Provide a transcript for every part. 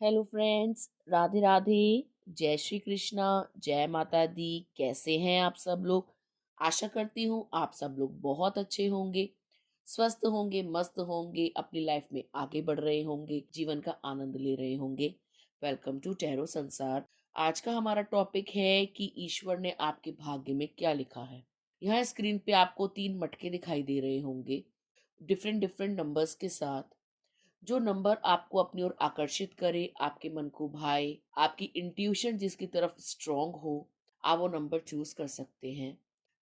Hello friends, Radhe Radhe. जय श्री कृष्णा, जय माता दी। कैसे हैं आप सब लोग? आशा करती हूँ आप सब लोग बहुत अच्छे होंगे, स्वस्थ होंगे, मस्त होंगे, अपनी लाइफ में आगे बढ़ रहे होंगे, जीवन का आनंद ले रहे होंगे। वेलकम टू टैरो संसार। आज का हमारा टॉपिक है कि ईश्वर ने आपके भाग्य में क्या लिखा है। यहाँ स्क्रीन पे आपको 3 मटके दिखाई दे रहे होंगे, डिफरेंट डिफरेंट नंबर्स के साथ। जो नंबर आपको अपनी ओर आकर्षित करे, आपके मन को भाए, आपकी इंट्यूशन जिसकी तरफ स्ट्रांग हो, आप वो नंबर चूज कर सकते हैं।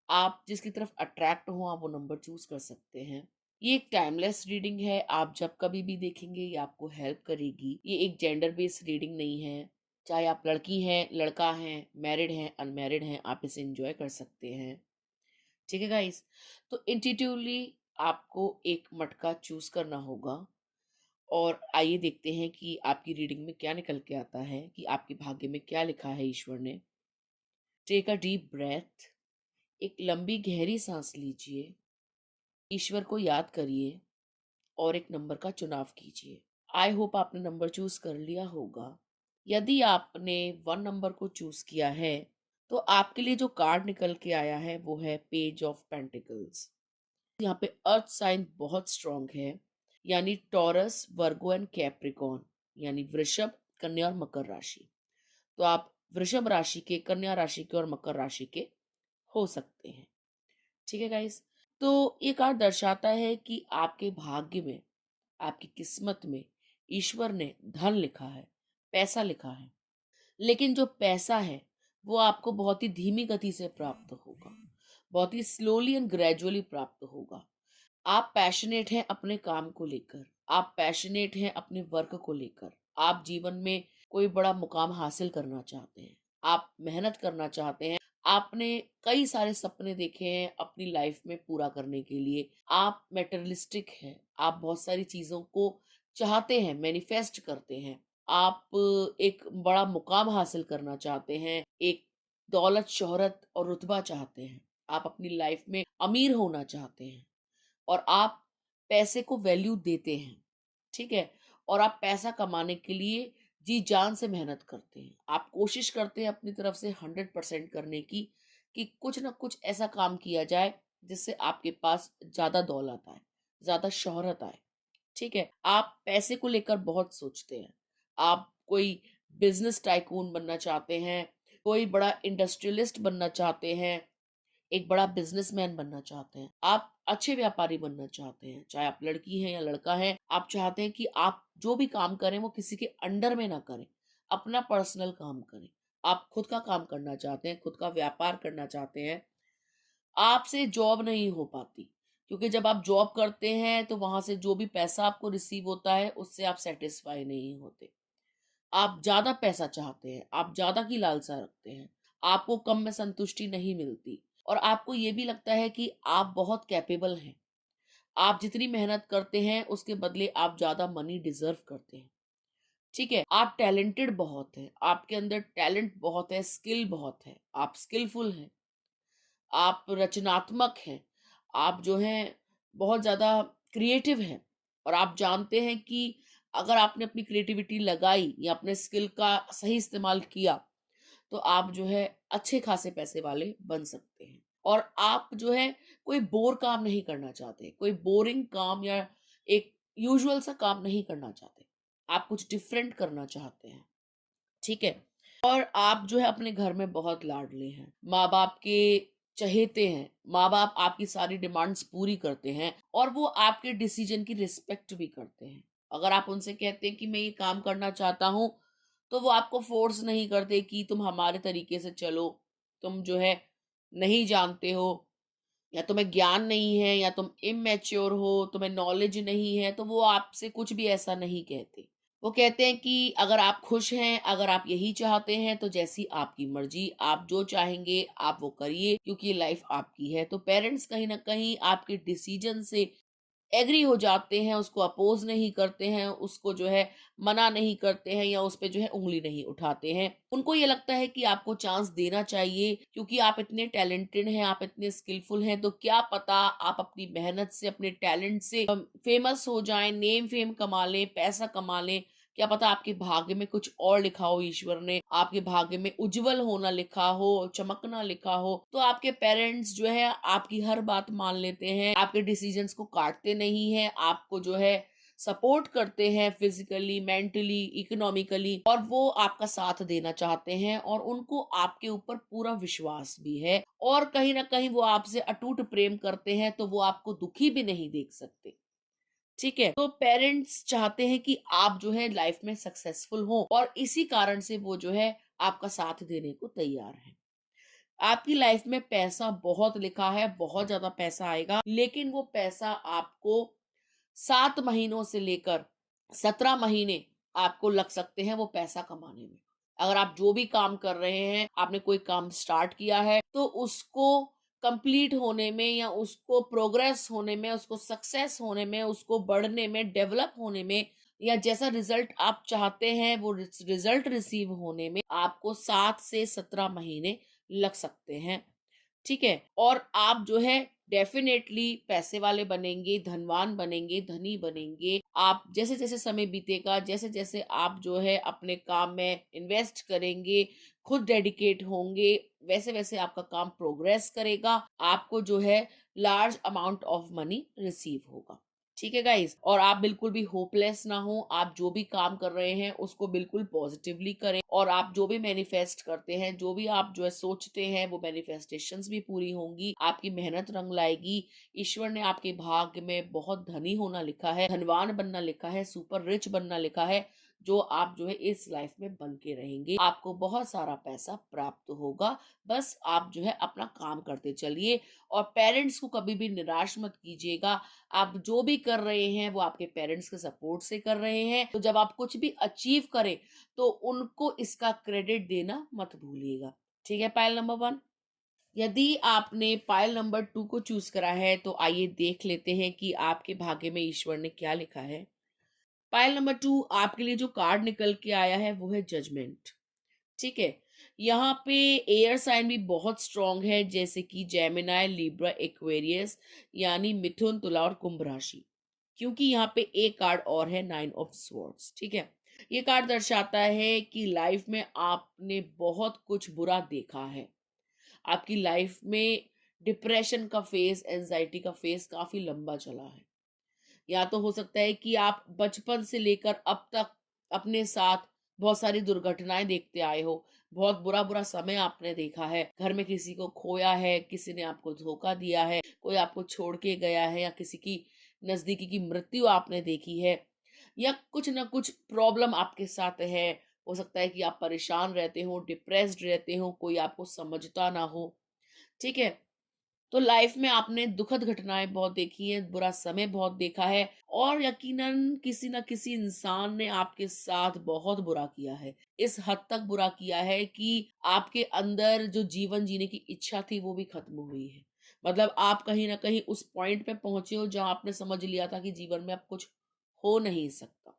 आप जिसकी तरफ अट्रैक्ट हो, आप वो नंबर चूज कर सकते हैं। ये एक टाइमलेस रीडिंग है, आप जब कभी भी देखेंगे ये आपको हेल्प करेगी। ये एक जेंडर बेस्ड रीडिंग नहीं है। चाहे आप लड़की हैं, लड़का हैं, मैरिड हैं, अनमैरिड हैं, आप इसे एंजॉय कर सकते हैं। ठीक है गाइस? तो इंट्यूटिवली आपको एक मटका चूज करना होगा और आइए देखते हैं कि आपकी रीडिंग में क्या निकल के आता है, कि आपके भाग्य में क्या लिखा है ईश्वर ने। Take a deep breath. एक लंबी गहरी सांस लीजिए, ईश्वर को याद करिए और एक नंबर का चुनाव कीजिए। आई होप आपने नंबर चूज कर लिया होगा। यदि आपने 1 नंबर को चूज किया है तो आपके लिए जो कार्ड निकल के आया है वो है पेज ऑफ पेंटिकल्स। यहाँ पे अर्थ साइन बहुत स्ट्रांग है, यानी टॉरस, वर्गो एंड कैप्रिकॉन, यानी वृषभ, कन्या और मकर राशि। तो आप वृषभ राशि के, कन्या राशि के और मकर राशि के हो सकते हैं। ठीक है गाइस? तो ये कार्ड दर्शाता है कि आपके भाग्य में, आपकी किस्मत में ईश्वर ने धन लिखा है, पैसा लिखा है। लेकिन जो पैसा है वो आपको बहुत ही धीमी गति से प्राप्त होगा, बहुत ही स्लोली एंड ग्रेजुअली प्राप्त होगा। आप पैशनेट हैं अपने काम को लेकर, आप पैशनेट हैं अपने वर्क को लेकर, आप जीवन में कोई बड़ा मुकाम हासिल करना चाहते हैं, आप मेहनत करना चाहते हैं, आपने कई सारे सपने देखे हैं अपनी लाइफ में पूरा करने के लिए। आप मेटेरियलिस्टिक हैं, आप बहुत सारी चीजों को चाहते हैं, मैनिफेस्ट करते हैं। आप एक बड़ा मुकाम हासिल करना चाहते हैं, एक दौलत, शोहरत और रुतबा चाहते हैं। आप अपनी लाइफ में अमीर होना चाहते हैं और आप पैसे को वैल्यू देते हैं। ठीक है? और आप पैसा कमाने के लिए जी जान से मेहनत करते हैं। आप कोशिश करते हैं अपनी तरफ से 100% करने की, कि कुछ ना कुछ ऐसा काम किया जाए जिससे आपके पास ज्यादा दौलत आए, ज्यादा शोहरत आए। ठीक है? आप पैसे को लेकर बहुत सोचते हैं। आप कोई बिजनेस टाइकून बनना चाहते हैं, कोई बड़ा इंडस्ट्रियलिस्ट बनना चाहते हैं, एक बड़ा बिजनेसमैन बनना चाहते हैं, आप अच्छे व्यापारी बनना चाहते हैं। चाहे आप लड़की हैं या लड़का है, आप चाहते हैं कि आप जो भी काम करें वो किसी के अंडर में ना करें, अपना पर्सनल काम करें। आप खुद का काम करना चाहते हैं, खुद का व्यापार करना चाहते हैं। आपसे जॉब नहीं हो पाती, क्योंकि जब आप जॉब करते हैं तो वहां से जो भी पैसा आपको रिसीव होता है उससे आप सेटिस्फाई नहीं होते। आप ज्यादा पैसा चाहते हैं, आप ज्यादा की लालसा रखते हैं, आपको कम में संतुष्टि नहीं मिलती। और आपको ये भी लगता है कि आप बहुत कैपेबल हैं, आप जितनी मेहनत करते हैं उसके बदले आप ज्यादा मनी डिजर्व करते हैं। ठीक है? आप टैलेंटेड बहुत हैं, आपके अंदर टैलेंट बहुत है, स्किल बहुत है, आप स्किलफुल हैं, आप रचनात्मक हैं, आप जो हैं बहुत ज़्यादा क्रिएटिव हैं। और आप जानते हैं कि अगर आपने अपनी क्रिएटिविटी लगाई या अपने स्किल का सही इस्तेमाल किया तो आप जो है अच्छे खासे पैसे वाले बन सकते हैं। और आप जो है कोई बोर काम नहीं करना चाहते, कोई बोरिंग काम या एक यूजुअल सा काम नहीं करना चाहते, आप कुछ डिफरेंट करना चाहते हैं। ठीक है? और आप जो है अपने घर में बहुत लाडले हैं, माँ बाप के चहेते हैं, माँ बाप आपकी सारी डिमांड्स पूरी करते हैं और वो आपके डिसीजन की रिस्पेक्ट भी करते हैं। अगर आप उनसे कहते हैं कि मैं ये काम करना चाहता हूँ तो वो आपको फोर्स नहीं करते कि तुम हमारे तरीके से चलो, तुम जो है नहीं जानते हो, या तुम्हें ज्ञान नहीं है, या तुम इमेच्योर हो, तुम्हें नॉलेज नहीं है, तो वो आपसे कुछ भी ऐसा नहीं कहते। वो कहते हैं कि अगर आप खुश हैं, अगर आप यही चाहते हैं तो जैसी आपकी मर्जी, आप जो चाहेंगे आप वो करिए, क्योंकि लाइफ आपकी है। तो पेरेंट्स कहीं ना कहीं आपके डिसीजन से एग्री हो जाते हैं, उसको अपोज नहीं करते हैं, उसको जो है मना नहीं करते हैं, या उस पे जो है उंगली नहीं उठाते हैं। उनको ये लगता है कि आपको चांस देना चाहिए, क्योंकि आप इतने टैलेंटेड हैं, आप इतने स्किलफुल हैं, तो क्या पता आप अपनी मेहनत से, अपने टैलेंट से फेमस हो जाएं, नेम फेम कमा लें, पैसा कमा लें। क्या पता आपके भाग्य में कुछ और लिखा हो, ईश्वर ने आपके भाग्य में उज्जवल होना लिखा हो, चमकना लिखा हो। तो आपके पेरेंट्स जो है आपकी हर बात मान लेते हैं, आपके डिसीजंस को काटते नहीं है, आपको जो है सपोर्ट करते हैं फिजिकली, मेंटली, इकोनॉमिकली, और वो आपका साथ देना चाहते हैं और उनको आपके ऊपर पूरा विश्वास भी है, और कहीं ना कहीं वो आपसे अटूट प्रेम करते हैं, तो वो आपको दुखी भी नहीं देख सकते। ठीक है, तो पेरेंट्स चाहते हैं कि आप जो है लाइफ में सक्सेसफुल हो, और इसी कारण से वो जो है आपका साथ देने को तैयार है। आपकी लाइफ में पैसा बहुत लिखा है, बहुत ज्यादा पैसा आएगा, लेकिन वो पैसा आपको 7 महीनों से लेकर 17 महीने आपको लग सकते हैं वो पैसा कमाने में। अगर आप जो भी काम कर रहे हैं, आपने कोई काम स्टार्ट किया है, तो उसको कंप्लीट होने में, या उसको प्रोग्रेस होने में, उसको सक्सेस होने में, उसको बढ़ने में, डेवलप होने में, या जैसा रिजल्ट आप चाहते हैं वो रिजल्ट रिसीव होने में आपको 7 से 17 महीने लग सकते हैं। ठीक है, और आप जो है डेफिनेटली पैसे वाले बनेंगे, धनवान बनेंगे, धनी बनेंगे। आप जैसे जैसे समय बीतेगा, जैसे जैसे आप जो है अपने काम में इन्वेस्ट करेंगे, खुद डेडिकेट होंगे, वैसे वैसे आपका काम प्रोग्रेस करेगा, आपको जो है large amount of money receive होगा। ठीक है गाइस, और आप बिल्कुल भी होपलेस ना हो। आप जो भी काम कर रहे हैं उसको बिल्कुल पॉजिटिवली करें, और आप जो भी मैनिफेस्ट करते हैं, जो भी आप जो है सोचते हैं, वो मैनिफेस्टेशंस भी पूरी होंगी, आपकी मेहनत रंग लाएगी। ईश्वर ने आपके भाग्य में बहुत धनी होना लिखा है, धनवान बनना लिखा है, सुपर रिच बनना लिखा है, जो आप जो है इस लाइफ में बन के रहेंगे। आपको बहुत सारा पैसा प्राप्त होगा, बस आप जो है अपना काम करते चलिए, और पेरेंट्स को कभी भी निराश मत कीजिएगा। आप जो भी कर रहे हैं वो आपके पेरेंट्स के सपोर्ट से कर रहे हैं, तो जब आप कुछ भी अचीव करें तो उनको इसका क्रेडिट देना मत भूलिएगा। ठीक है, पायल नंबर 1। यदि आपने पायल नंबर 2 को चूज करा है, तो आइए देख लेते हैं कि आपके भाग्य में ईश्वर ने क्या लिखा है। पायल नंबर 2, आपके लिए जो कार्ड निकल के आया है वो है जजमेंट। ठीक है, यहाँ पे एयर साइन भी बहुत स्ट्रांग है, जैसे कि जेमिनाई, लिब्रा, एक्वेरियस, यानी मिथुन, तुला और कुंभ राशि। क्योंकि यहाँ पे एक कार्ड और है, 9 ऑफ स्वॉर्ड्स। ठीक है, ये कार्ड दर्शाता है कि लाइफ में आपने बहुत कुछ बुरा देखा है। आपकी लाइफ में डिप्रेशन का फेज, एंजाइटी का फेज काफी लंबा चला है। या तो हो सकता है कि आप बचपन से लेकर अब तक अपने साथ बहुत सारी दुर्घटनाएं देखते आए हो, बहुत बुरा बुरा समय आपने देखा है, घर में किसी को खोया है, किसी ने आपको धोखा दिया है, कोई आपको छोड़ के गया है, या किसी की नजदीकी की मृत्यु आपने देखी है, या कुछ ना कुछ प्रॉब्लम आपके साथ है। हो सकता है कि आप परेशान रहते हो, डिप्रेस्ड रहते हो, कोई आपको समझता ना हो। ठीक है, तो लाइफ में आपने दुखद घटनाएं बहुत देखी हैं, बुरा समय बहुत देखा है, और यकीनन किसी न किसी इंसान ने आपके साथ बहुत बुरा किया है। इस हद तक बुरा किया है कि आपके अंदर जो जीवन जीने की इच्छा थी वो भी खत्म हुई है। मतलब आप कहीं ना कहीं उस पॉइंट पे पहुंचे हो जहां आपने समझ लिया था कि जीवन में अब कुछ हो नहीं सकता।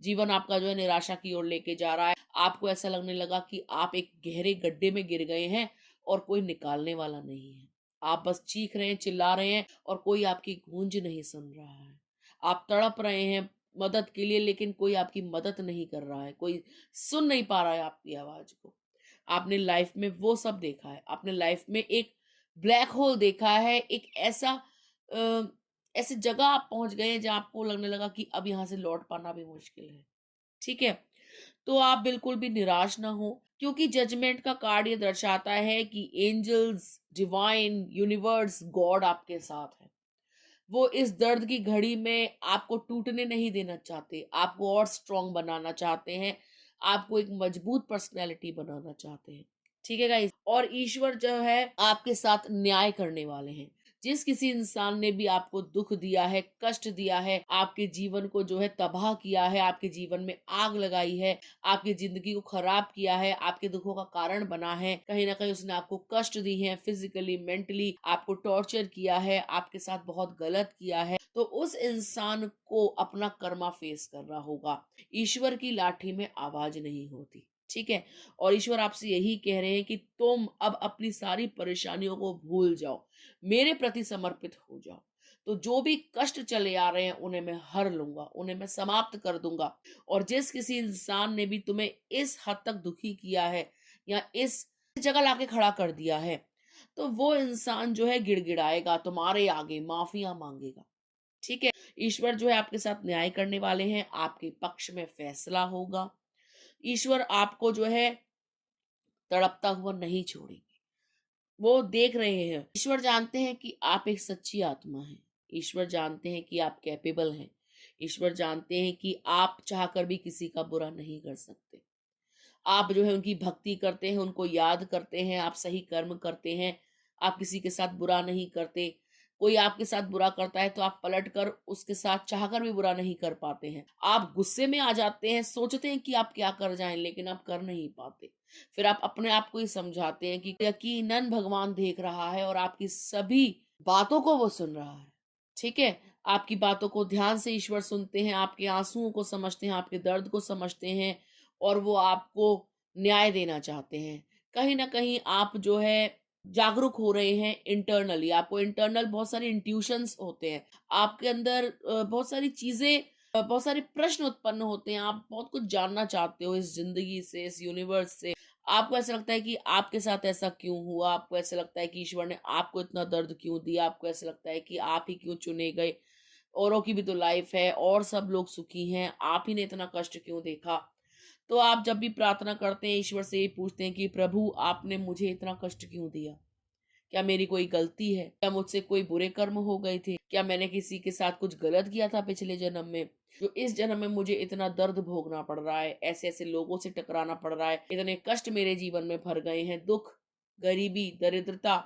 जीवन आपका जो है निराशा की ओर लेके जा रहा है। आपको ऐसा लगने लगा कि आप एक गहरे गड्ढे में गिर गए हैं और कोई निकालने वाला नहीं है। आप बस चीख रहे हैं, चिल्ला रहे हैं, और कोई आपकी गूंज नहीं सुन रहा है। आप तड़प रहे हैं मदद के लिए, लेकिन कोई आपकी मदद नहीं कर रहा है, कोई सुन नहीं पा रहा है आपकी आवाज को। आपने लाइफ में वो सब देखा है। आपने लाइफ में एक ब्लैक होल देखा है, एक अ, ऐसी जगह आप पहुंच गए हैं जहां आपको लगने लगा कि अब यहां से लौट पाना भी मुश्किल है। ठीक है, तो आप बिल्कुल भी निराश ना हो, क्योंकि जजमेंट का कार्ड ये दर्शाता है कि एंजल्स, डिवाइन, यूनिवर्स, गॉड आपके साथ है। वो इस दर्द की घड़ी में आपको टूटने नहीं देना चाहते, आपको और स्ट्रांग बनाना चाहते हैं, आपको एक मजबूत पर्सनैलिटी बनाना चाहते हैं। ठीक है गाइस, और ईश्वर जो है आपके साथ न्याय करने वाले हैं। जिस किसी इंसान ने भी आपको दुख दिया है, कष्ट दिया है, आपके जीवन को जो है तबाह किया है, आपके जीवन में आग लगाई है, आपकी जिंदगी को खराब किया है, आपके दुखों का कारण बना है, कहीं ना कहीं उसने आपको कष्ट दी है, फिजिकली, मेंटली आपको टॉर्चर किया है, आपके साथ बहुत गलत किया है, तो उस इंसान को अपना कर्मा फेस करना होगा। ईश्वर की लाठी में आवाज नहीं होती। ठीक है, और ईश्वर आपसे यही कह रहे हैं कि तुम अब अपनी सारी परेशानियों को भूल जाओ, मेरे प्रति समर्पित हो जाओ। तो जो भी कष्ट चले आ रहे हैं उन्हें मैं हर लूंगा, उन्हें मैं समाप्त कर दूंगा। और जिस किसी इंसान ने भी तुम्हें इस हद तक दुखी किया है या इस जगह लाके खड़ा कर दिया है, तो वो इंसान जो है गिड़गिड़ाएगा, तुम्हारे आगे माफिया मांगेगा। ठीक है, ईश्वर जो है आपके साथ न्याय करने वाले हैं, आपके पक्ष में फैसला होगा। ईश्वर आपको जो है तड़पता हुआ नहीं छोड़ेंगे। वो देख रहे हैं, ईश्वर जानते हैं कि आप एक सच्ची आत्मा हैं। ईश्वर जानते हैं कि आप कैपेबल हैं। ईश्वर जानते हैं कि आप चाहकर भी किसी का बुरा नहीं कर सकते। आप जो है उनकी भक्ति करते हैं, उनको याद करते हैं, आप सही कर्म करते हैं, आप किसी के साथ बुरा नहीं करते। कोई आपके साथ बुरा करता है तो आप पलट कर उसके साथ चाहकर भी बुरा नहीं कर पाते हैं। आप गुस्से में आ जाते हैं, सोचते हैं कि आप क्या कर जाएं, लेकिन आप कर नहीं पाते। फिर आप अपने आप को ही समझाते हैं कि यकीनन भगवान देख रहा है और आपकी सभी बातों को वो सुन रहा है। ठीक है, आपकी बातों को ध्यान से ईश्वर सुनते हैं, आपके आंसुओं को समझते हैं, आपके दर्द को समझते हैं, और वो आपको न्याय देना चाहते हैं। कहीं न कहीं आप जो है जागरूक हो रहे हैं इंटरनली, आपको इंटरनल बहुत सारे इंट्यूशंस होते हैं। आपके अंदर बहुत सारी चीज़ें, बहुत सारे प्रश्न उत्पन्न होते हैं। आप बहुत कुछ जानना चाहते हो इस ज़िंदगी से, इस यूनिवर्स से। आपको ऐसा लगता है कि आपके साथ ऐसा क्यों हुआ? आपको ऐसा लगता है कि ईश्वर ने आपको इतना दर्द क्यों दिया? आपको ऐसा लगता है कि आप ही क्यों चुने गए? औरों की भी तो लाइफ है और सब लोग सुखी हैं, आप ही ने इतना कष्ट क्यों देखा? तो आप जब भी प्रार्थना करते हैं, ईश्वर से ये पूछते हैं कि प्रभु आपने मुझे इतना कष्ट क्यों दिया? क्या मेरी कोई गलती है? क्या मुझसे कोई बुरे कर्म हो गए थे? क्या मैंने किसी के साथ कुछ गलत किया था पिछले जन्म में, जो इस जन्म में मुझे इतना दर्द भोगना पड़ रहा है, ऐसे-ऐसे लोगों से टकराना पड़ रहा है, इतने कष्ट मेरे जीवन में भर गए हैं, दुःख, गरीबी, दरिद्रता,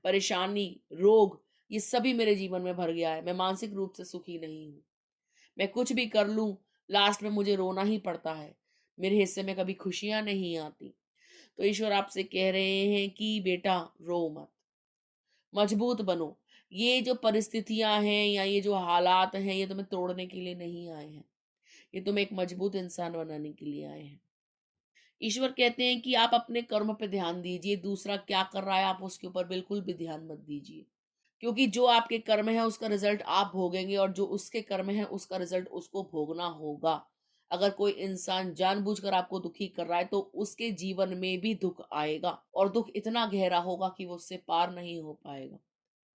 परेशानी, रोग, ये सभी मेरे जीवन में भर गया है। मैं मानसिक रूप से सुखी नहीं हूँ। मैं कुछ भी कर लूँ, लास्ट में मुझे रोना ही पड़ता है। मेरे हिस्से में कभी खुशियाँ नहीं आती। तो ईश्वर आपसे कह रहे हैं कि बेटा रो मत, मजबूत बनो। ये जो परिस्थितियाँ हैं या ये जो हालात हैं, ये तुम्हें तोड़ने के लिए नहीं आए हैं। ये तुम्हें एक मजबूत इंसान बनाने के लिए आए हैं। ईश्वर कहते हैं कि आप अपने कर्म पे ध्यान दीजिए, दूसरा क्या कर रहा है आप उसके ऊपर बिल्कुल भी ध्यान मत दीजिए। क्योंकि जो आपके कर्म है उसका रिजल्ट आप भोगेंगे और जो उसके कर्म है उसका रिजल्ट उसको भोगना होगा। अगर कोई इंसान जानबूझकर आपको दुखी कर रहा है तो उसके जीवन में भी दुख आएगा और दुख इतना गहरा होगा कि वो उससे पार नहीं हो पाएगा।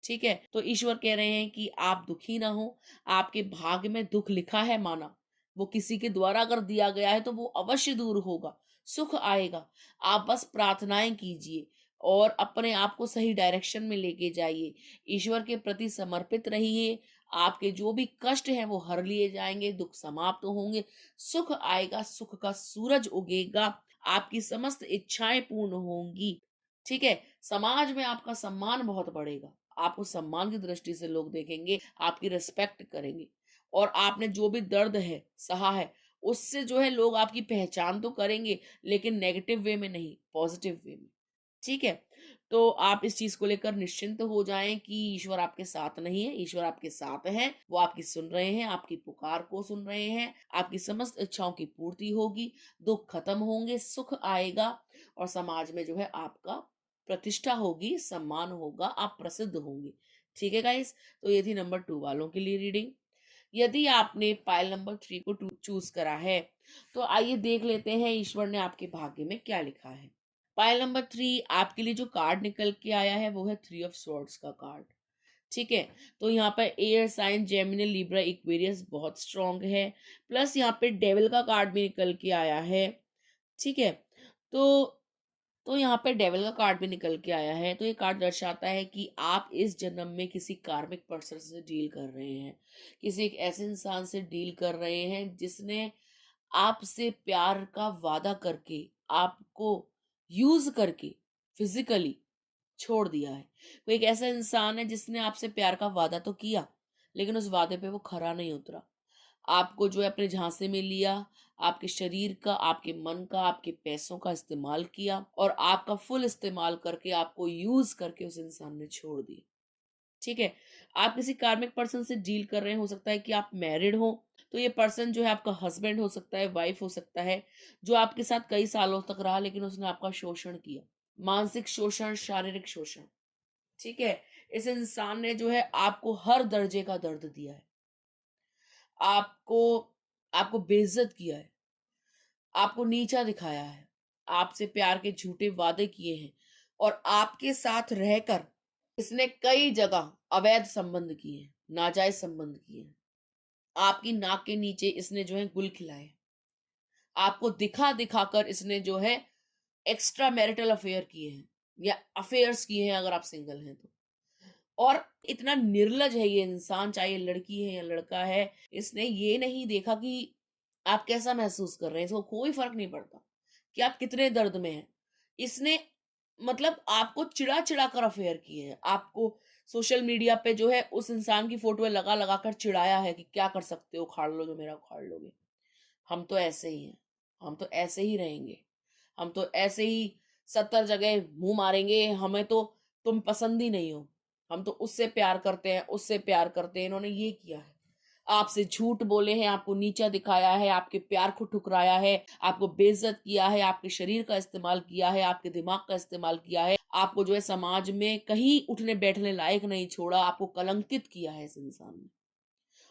ठीक है, तो ईश्वर कह रहे हैं कि आप दुखी ना हो। आपके भाग्य में दुख लिखा है, माना वो किसी के द्वारा अगर दिया गया है तो वो अवश्य दूर होगा, सुख आएगा। आप बस प्रार्थनाएं कीजिए और अपने आप को सही डायरेक्शन में लेके जाइए, ईश्वर के प्रति समर्पित रहिए। आपके जो भी कष्ट हैं वो हर लिए जाएंगे, दुख समाप्त होंगे, सुख आएगा, सुख का सूरज उगेगा, आपकी समस्त इच्छाएं पूर्ण होंगी। ठीक है, समाज में आपका सम्मान बहुत बढ़ेगा, आपको सम्मान की दृष्टि से लोग देखेंगे, आपकी रिस्पेक्ट करेंगे। और आपने जो भी दर्द है सहा है, उससे जो है लोग आपकी पहचान तो करेंगे, लेकिन नेगेटिव वे में नहीं, पॉजिटिव वे में। ठीक है, तो आप इस चीज को लेकर निश्चिंत हो जाएं कि ईश्वर आपके साथ नहीं है, ईश्वर आपके साथ है। वो आपकी सुन रहे हैं, आपकी पुकार को सुन रहे हैं, आपकी समस्त इच्छाओं की पूर्ति होगी, दुख खत्म होंगे, सुख आएगा और समाज में जो है आपका प्रतिष्ठा होगी, सम्मान होगा, आप प्रसिद्ध होंगे। ठीक है गाइस, तो ये थी नंबर 2 वालों के लिए रीडिंग। यदि आपने पाइल नंबर 3 को चूज करा है, तो आइए देख लेते हैं ईश्वर ने आपके भाग्य में क्या लिखा है। पाइल नंबर 3 आपके लिए जो कार्ड निकल के आया है वो है 3 ऑफ स्वॉर्ड्स का कार्ड। ठीक है, तो यहाँ पर air sign, Gemini, Libra, Aquarius बहुत स्ट्रांग है। प्लस यहाँ पे डेविल का कार्ड भी निकल के आया है। ठीक है, तो यहाँ पे डेविल का कार्ड भी निकल के आया है। तो ये कार्ड दर्शाता है कि आप इस जन्म में किसी कार्मिक पर्सन से डील कर रहे हैं, किसी एक ऐसे इंसान से डील कर रहे हैं जिसने आपसे प्यार का वादा करके, आपको यूज करके फिजिकली छोड़ दिया है। कोई एक ऐसा इंसान है जिसने आपसे प्यार का वादा तो किया, लेकिन उस वादे पे वो खरा नहीं उतरा। आपको जो है अपने झांसे में लिया, आपके शरीर का, आपके मन का, आपके पैसों का इस्तेमाल किया और आपका फुल इस्तेमाल करके, आपको यूज करके उस इंसान ने छोड़ दिया। ठीक है, आप किसी कार्मिक पर्सन से डील कर रहे हैं, हो सकता है कि आप मैरिड हो, तो ये पर्सन जो है आपका हस्बैंड हो सकता है, वाइफ हो सकता है, जो आपके साथ कई सालों तक रहा लेकिन उसने आपका शोषण किया, मानसिक शोषण, शारीरिक शोषण। ठीक है, इस इंसान ने जो है आपको हर दर्जे का दर्द दिया है। आपको आपको बेइज्जत किया है, आपको नीचा दिखाया है, आपसे प्यार के झूठे वादे किए हैं और आपके साथ रहकर इसने कई जगह अवैध संबंध किए हैं, नाजायज संबंध किए हैं। आपकी नाक के नीचे इसने जो है गुल खिलाए। आपको दिखा-दिखा कर इसने जो है एक्स्ट्रा मैरिटल अफेयर किए हैं या अफेयर्स किए हैं अगर आप सिंगल हैं तो। और इतना निर्लज है ये इंसान, चाहे ये लड़की है या लड़का है, इसने ये नहीं देखा कि आप कैसा महसूस कर रहे हैं, इसको कोई फ़र्क नहीं पड़ता कि आप कितने दर्द में हैं। इसने मतलब आपको चिढ़ा-चिढ़ा कर अफेयर किए हैं। आपको सोशल मीडिया पे जो है उस इंसान की फ़ोटोएँ लगा-लगा कर चिढ़ाया है कि क्या कर सकते हो, उखाड़ लो जो मेरा उखाड़ लोगे। हम तो ऐसे ही हैं, हम तो ऐसे ही रहेंगे, हम तो ऐसे ही 70 जगह मुँह मारेंगे, हमें तो तुम पसंद ही नहीं हो। हम तो उससे प्यार करते हैं, उससे प्यार करते हैं, इन्होंने ये किया है। आपसे झूठ बोले हैं, आपको नीचा दिखाया है, आपके प्यार को ठुकराया है, आपको बेइज़्ज़त किया है, आपके शरीर का इस्तेमाल किया है, आपके दिमाग का इस्तेमाल किया है, आपको जो है समाज में कहीं उठने-बैठने लायक नहीं छोड़ा, आपको कलंकित किया है इस इंसान ने।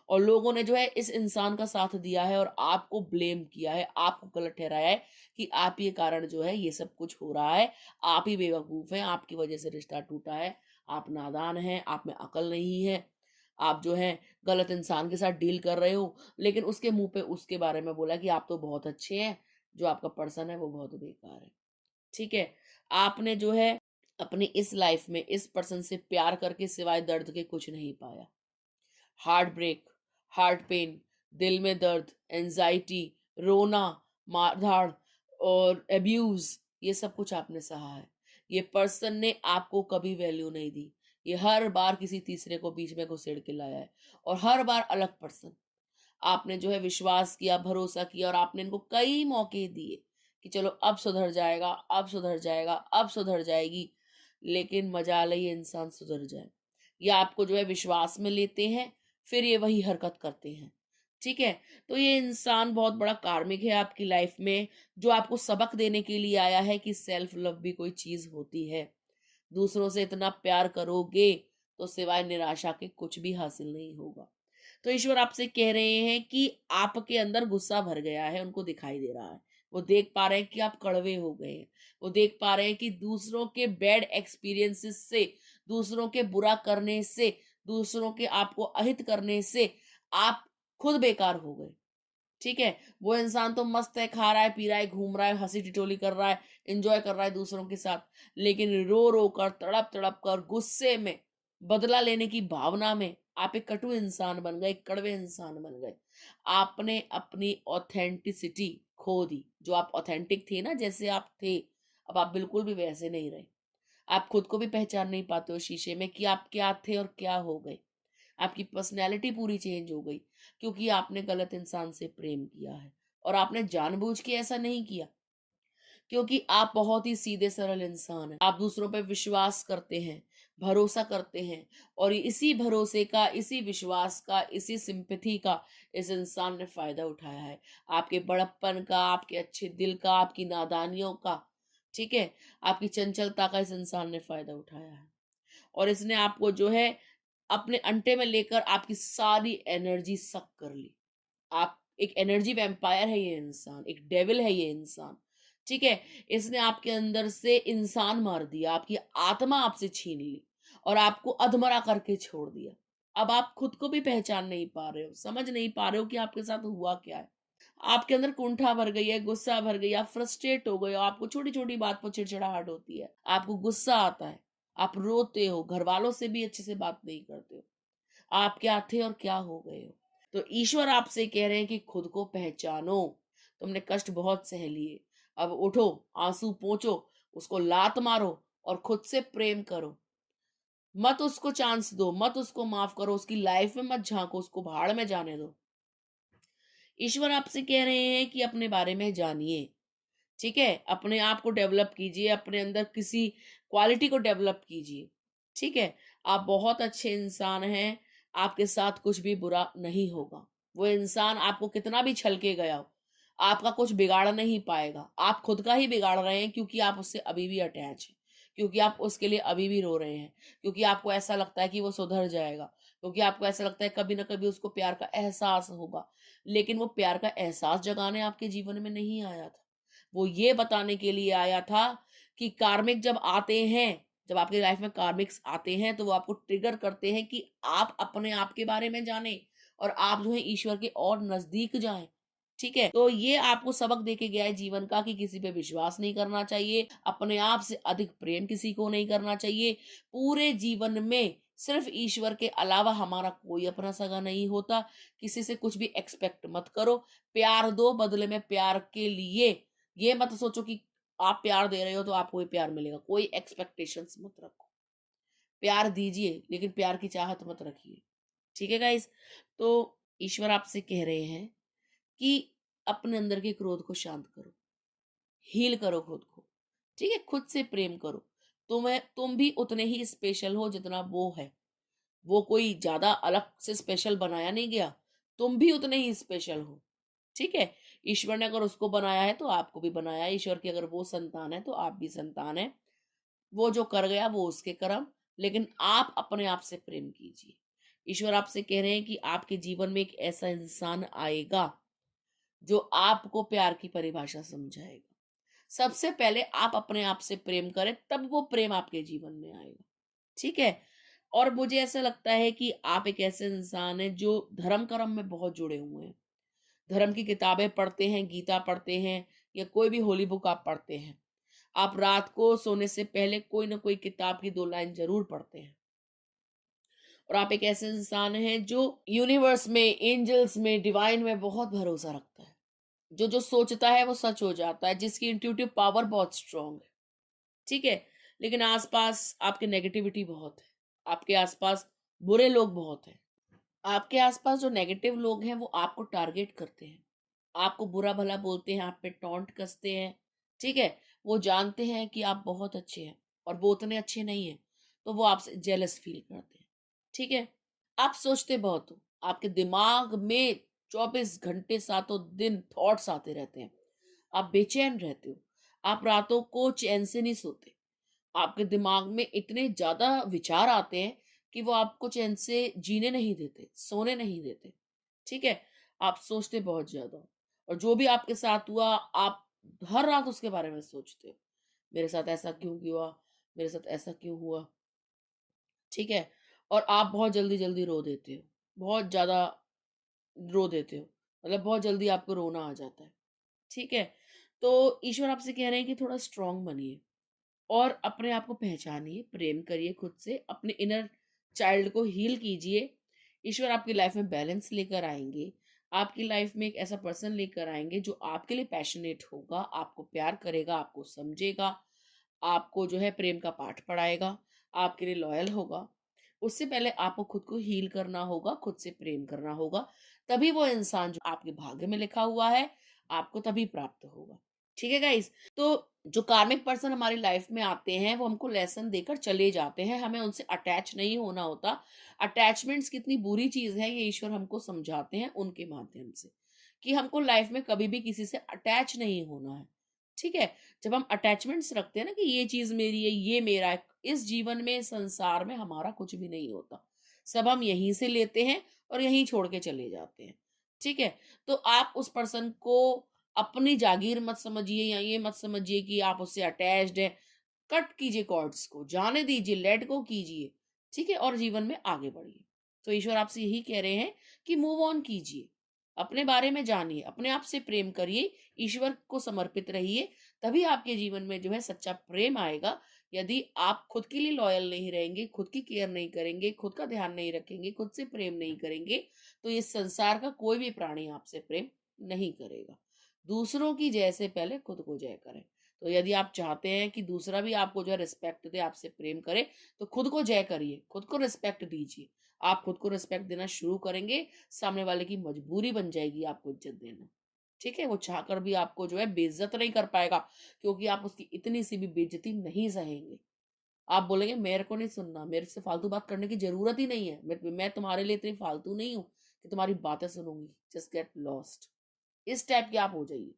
और लोगों ने जो है इस इंसान का साथ दिया है और आपको ब्लेम किया है, आपको गलत ठहराया है कि आप ये कारण जो है ये सब कुछ हो रहा है, आप ही बेवकूफ़ हैं, आपकी वजह से रिश्ता टूटा है, आप नादान हैं, आप में अकल नहीं है, आप जो है गलत इंसान के साथ डील कर रहे हो, लेकिन उसके मुँह पे उसके बारे में बोला कि आप तो बहुत अच्छे हैं, जो आपका पर्सन है वो बहुत बेकार है। ठीक है? आपने जो है अपनी इस लाइफ़ में इस पर्सन से प्यार करके सिवाय दर्द के कुछ नहीं पाया। हार्ट ब्रेक, हार्ट पेन, दिल में दर्द, एंजाइटी, रोना, मार-धाड़ और अब्यूज़, ये सब कुछ आपने सहा है। ये पर्सन ने आपको कभी वैल्यू नहीं दी। ये हर बार किसी तीसरे को बीच में घुसेड़ के लाया है और हर बार अलग पर्सन। आपने जो है विश्वास किया, भरोसा किया और आपने इनको कई मौके दिए कि चलो अब सुधर जाएगा, अब सुधर जाएगा, अब सुधर जाएगी, लेकिन मजाल है ये इंसान सुधर जाए। या आपको जो है विश्वास में लेते हैं, फिर ये वही हरकत करते हैं। ठीक है? तो ये इंसान बहुत बड़ा कार्मिक है आपकी लाइफ में, जो आपको सबक देने के लिए आया है कि सेल्फ लव भी कोई चीज़ होती है। दूसरों से इतना प्यार करोगे, तो सिवाय निराशा के कुछ भी हासिल नहीं होगा। तो ईश्वर आपसे कह रहे हैं कि आपके अंदर गुस्सा भर गया है, उनको दिखाई दे रहा है। वो देख पा रहे हैं कि आप कड़वे हो गए हैं। वो देख पा रहे हैं कि दूसरों के बैड एक्सपीरियंसेस से, दूसरों के बुरा करने से, दूसरों के आपको अहित करने से आप खुद बेकार हो गए। ठीक है? वो इंसान तो मस्त है, खा रहा है, पी रहा है, घूम रहा है, हँसी-ठिठोली कर रहा है, एन्जॉय कर रहा है दूसरों के साथ। लेकिन रो-रो कर, तड़प-तड़प कर, गुस्से में, बदला लेने की भावना में आप एक कटु इंसान बन गए, एक कड़वे इंसान बन गए। आपने अपनी ऑथेंटिसिटी खो दी। जो आप ऑथेंटिक थे ना, जैसे आप थे, अब आप बिल्कुल भी वैसे नहीं रहे। आप खुद को भी पहचान नहीं पाते हो शीशे में कि आप क्या थे और क्या हो गए। आपकी पर्सनैलिटी पूरी चेंज हो गई क्योंकि आपने गलत इंसान से प्रेम किया है और आपने जानबूझ के ऐसा नहीं किया क्योंकि आप बहुत ही सीधे सरल इंसान हैं। आप दूसरों पर विश्वास करते हैं, भरोसा करते हैं और इसी भरोसे का, इसी विश्वास का, इसी सिंपैथी का इस इंसान ने फ़ायदा उठाया है। आपके बड़प्पन का, आपके अच्छे दिल का, आपकी नादानियों का, ठीक है? आपकी चंचलता का इस इंसान ने फ़ायदा उठाया है और इसने आपको जो है अपने अंटे में लेकर आपकी सारी एनर्जी सक कर ली। आप एक एनर्जी वैम्पायर है ये इंसान, एक डेविल है ये इंसान, ठीक है? इसने आपके अंदर से इंसान मार दिया, आपकी आत्मा आपसे छीन ली और आपको अधमरा करके छोड़ दिया। अब आप खुद को भी पहचान नहीं पा रहे हो, समझ नहीं पा रहे हो कि आपके साथ हुआ क्या है। आपके अंदर कुंठा भर गई है, गुस्सा भर गई है, आप फ्रस्ट्रेट हो गए हो, आपको छोटी-छोटी बात पर चिड़चिड़ाहट होती है, आपको गुस्सा आता है, आप रोते हो, घरवालों से भी अच्छे से बात नहीं करते हो। आप क्या थे और क्या हो गए हो। तो ईश्वर आपसे कह रहे हैं कि खुद को पहचानो। तुमने कष्ट बहुत सह लिए। अब उठो, आँसू पोंछो, उसको लात मारो और खुद से प्रेम करो। मत उसको चांस दो, मत उसको माफ करो, उसकी लाइफ में मत झाँको, उसको भाड़ में जाने दो। ईश्वर आपसे कह रहे हैं कि अपने बारे में जानिए, ठीक है? अपने आप को डेवलप कीजिए, अपने अंदर किसी क्वालिटी को डेवलप कीजिए, ठीक है? आप बहुत अच्छे इंसान हैं, आपके साथ कुछ भी बुरा नहीं होगा। वो इंसान आपको कितना भी छल के गया हो, आपका कुछ बिगाड़ नहीं पाएगा। आप खुद का ही बिगाड़ रहे हैं क्योंकि आप उससे अभी भी अटैच हैं, क्योंकि आप उसके लिए अभी भी रो रहे हैं, क्योंकि आपको ऐसा लगता है कि वो सुधर जाएगा, क्योंकि आपको ऐसा लगता है कभी ना कभी उसको प्यार का एहसास होगा। लेकिन वो प्यार का एहसास जगाने आपके जीवन में नहीं आया था। वो ये बताने के लिए आया था कि कार्मिक जब आते हैं, जब आपकी लाइफ में कार्मिक्स आते हैं, तो वो आपको ट्रिगर करते हैं कि आप अपने आप के बारे में जानें और आप जो है ईश्वर के और नजदीक जाएं। ठीक है, तो ये आपको सबक देके गया है जीवन का कि किसी पे विश्वास नहीं करना चाहिए, अपने आप से अधिक प्रेम किसी को नहीं करना चाहिए। पूरे जीवन में सिर्फ ईश्वर के अलावा हमारा कोई अपना सगा नहीं होता। किसी से कुछ भी एक्सपेक्ट मत करो। प्यार दो, बदले में प्यार के लिए ये मत सोचो कि आप प्यार दे रहे हो तो आपको ही प्यार मिलेगा। कोई एक्सपेक्टेशंस मत रखो। प्यार दीजिए, लेकिन प्यार की चाहत मत रखिए। ठीक है गाइस? तो ईश्वर आपसे कह रहे हैं कि अपने अंदर के क्रोध को शांत करो, हील करो खुद को। ठीक है, खुद से प्रेम करो। तुम भी उतने ही स्पेशल हो जितना वो है। वो कोई ज्यादा अलग से स्पेशल बनाया नहीं गया, तुम भी उतने ही स्पेशल हो। ठीक है, ईश्वर ने अगर उसको बनाया है तो आपको भी बनाया है। ईश्वर की अगर वो संतान है तो आप भी संतान है। वो जो कर गया वो उसके कर्म, लेकिन आप अपने आप से प्रेम कीजिए। ईश्वर आपसे कह रहे हैं कि आपके जीवन में एक ऐसा इंसान आएगा जो आपको प्यार की परिभाषा समझाएगा। सबसे पहले आप अपने आप से प्रेम करें, तब वो प्रेम आपके जीवन में आएगा। ठीक है, और मुझे ऐसा लगता है कि आप एक ऐसे इंसान हैं जो धर्म कर्म में बहुत जुड़े हुए हैं। धर्म की किताबें पढ़ते हैं, गीता पढ़ते हैं, या कोई भी होली बुक आप पढ़ते हैं। आप रात को सोने से पहले कोई ना कोई किताब की 2 लाइन जरूर पढ़ते हैं। और आप एक ऐसे इंसान हैं जो यूनिवर्स में, एंजल्स में, डिवाइन में बहुत भरोसा रखता है। जो जो सोचता है वो सच हो जाता है, जिसकी इंट्यूटिव पावर बहुत स्ट्रांग है। ठीक है, लेकिन आसपास आपके नेगेटिविटी बहुत है। आपके आसपास बुरे लोग बहुत हैं। आपके आसपास जो नेगेटिव लोग हैं वो आपको टारगेट करते हैं, आपको बुरा भला बोलते हैं, आप पे टॉन्ट कसते हैं। ठीक है, वो जानते हैं कि आप बहुत अच्छे हैं और वो उतने अच्छे नहीं हैं, तो वो आपसे जेलस फील करते हैं। ठीक है, आप सोचते बहुत हो, आपके दिमाग में 24 घंटे सातों दिन थॉट्स आते रहते हैं। आप बेचैन रहते हो, आप रातों को चैन से नहीं सोते। आपके दिमाग में इतने ज्यादा विचार आते हैं कि वो आपको चैन से जीने नहीं देते, सोने नहीं देते। ठीक है, आप सोचते बहुत ज्यादा हो, और जो भी आपके साथ हुआ आप हर रात उसके बारे में सोचते हो। मेरे साथ ऐसा क्यों हुआ, मेरे साथ ऐसा क्यों हुआ। ठीक है, और आप बहुत जल्दी जल्दी रो देते हो, बहुत ज्यादा रो देते हो, मतलब बहुत जल्दी आपको रोना आ जाता है। ठीक है, तो ईश्वर आपसे कह रहे हैं कि थोड़ा स्ट्रांग बनिए और अपने आप को पहचानिए, प्रेम करिए खुद से, अपने इनर चाइल्ड को हील कीजिए। ईश्वर आपकी लाइफ में बैलेंस लेकर आएंगे। आपकी लाइफ में एक ऐसा पर्सन लेकर आएंगे जो आपके लिए पैशनेट होगा, आपको प्यार करेगा, आपको समझेगा, आपको जो है प्रेम का पाठ पढ़ाएगा, आपके लिए लॉयल होगा। उससे पहले आपको खुद को हील करना होगा, खुद से प्रेम करना होगा। तभी वो इंसान जो आपके भाग्य में लिखा हुआ है आपको तभी प्राप्त होगा। ठीक है गाइस? तो जो कार्मिक पर्सन हमारी लाइफ में आते हैं वो हमको लेसन देकर चले जाते हैं, हमें उनसे अटैच नहीं होना होता। अटैचमेंट्स कितनी बुरी चीज है ये ईश्वर हमको समझाते हैं उनके माध्यम से, कि हमको लाइफ में कभी भी किसी से अटैच नहीं होना है। ठीक है, जब हम अटैचमेंट्स रखते हैं ना कि ये चीज मेरी है, ये मेरा है, इस जीवन में, संसार में हमारा कुछ भी नहीं होता। सब हम यहीं से लेते हैं और यहीं छोड़ के चले जाते हैं। ठीक है, तो आप उस पर्सन को अपनी जागीर मत समझिए, या ये मत समझिए कि आप उससे अटैच्ड हैं। कट कीजिए कॉर्ड्स को, जाने दीजिए, लेट गो कीजिए। ठीक है, और जीवन में आगे बढ़िए। तो ईश्वर आपसे यही कह रहे हैं कि मूव ऑन कीजिए, अपने बारे में जानिए, अपने आप से प्रेम करिए, ईश्वर को समर्पित रहिए। तभी आपके जीवन में जो है सच्चा प्रेम आएगा। यदि आप खुद के लिए लॉयल नहीं रहेंगे, खुद की केयर नहीं करेंगे, खुद का ध्यान नहीं रखेंगे, खुद से प्रेम नहीं करेंगे, तो इस संसार का कोई भी प्राणी आपसे प्रेम नहीं करेगा। दूसरों की जय से पहले खुद को जय करें। तो यदि आप चाहते हैं कि दूसरा भी आपको जो है रिस्पेक्ट दे, आपसे प्रेम करे, तो खुद को जय करिए, खुद को रिस्पेक्ट दीजिए। आप खुद को रिस्पेक्ट देना शुरू करेंगे, सामने वाले की मजबूरी बन जाएगी आपको इज्जत देना। ठीक है, वो चाहकर भी आपको जो है बेइज्जत नहीं कर पाएगा, क्योंकि आप उसकी इतनी सी भी बेइज्जती नहीं सहेंगे। आप बोलेंगे मेरे को नहीं सुनना, मेरे से फालतू बात करने की जरूरत ही नहीं है, मैं तुम्हारे लिए इतनी फालतू नहीं हूँ कि तुम्हारी बातें सुनूंगी। Just get lost. इस टाइप के आप हो जाइए।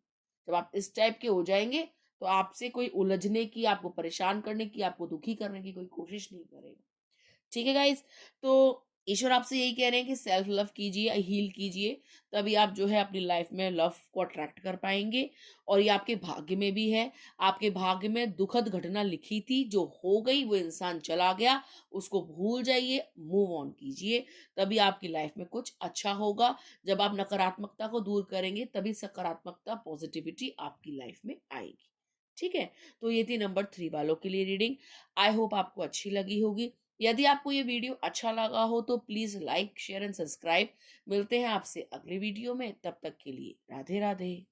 जब आप इस टाइप के हो जाएंगे तो आपसे कोई उलझने की, आपको परेशान करने की, आपको दुखी करने की कोई कोशिश नहीं करेगा। ठीक है गाइस? तो ईश्वर आपसे यही कह रहे हैं कि सेल्फ लव कीजिए, हील कीजिए, तभी आप जो है अपनी लाइफ में लव को अट्रैक्ट कर पाएँगे और ये आपके भाग्य में भी है। आपके भाग्य में दुखद घटना लिखी थी, जो हो गई वो इंसान चला गया, उसको भूल जाइए, मूव ऑन कीजिए, तभी आपकी लाइफ में कुछ अच्छा होगा। जब आप नकारात्मकता को दूर करेंगे, तभी सकारात्मकता, पॉजिटिविटी आपकी लाइफ में आएगी। ठीक है? तो ये थी नंबर 3 वालों के लिए रीडिंग। आई होप आपको अच्छी लगी होगी। यदि आपको ये वीडियो अच्छा लगा हो तो please like share and subscribe. मिलते हैं आपसे अगले वीडियो में, तब तक के लिए राधे राधे।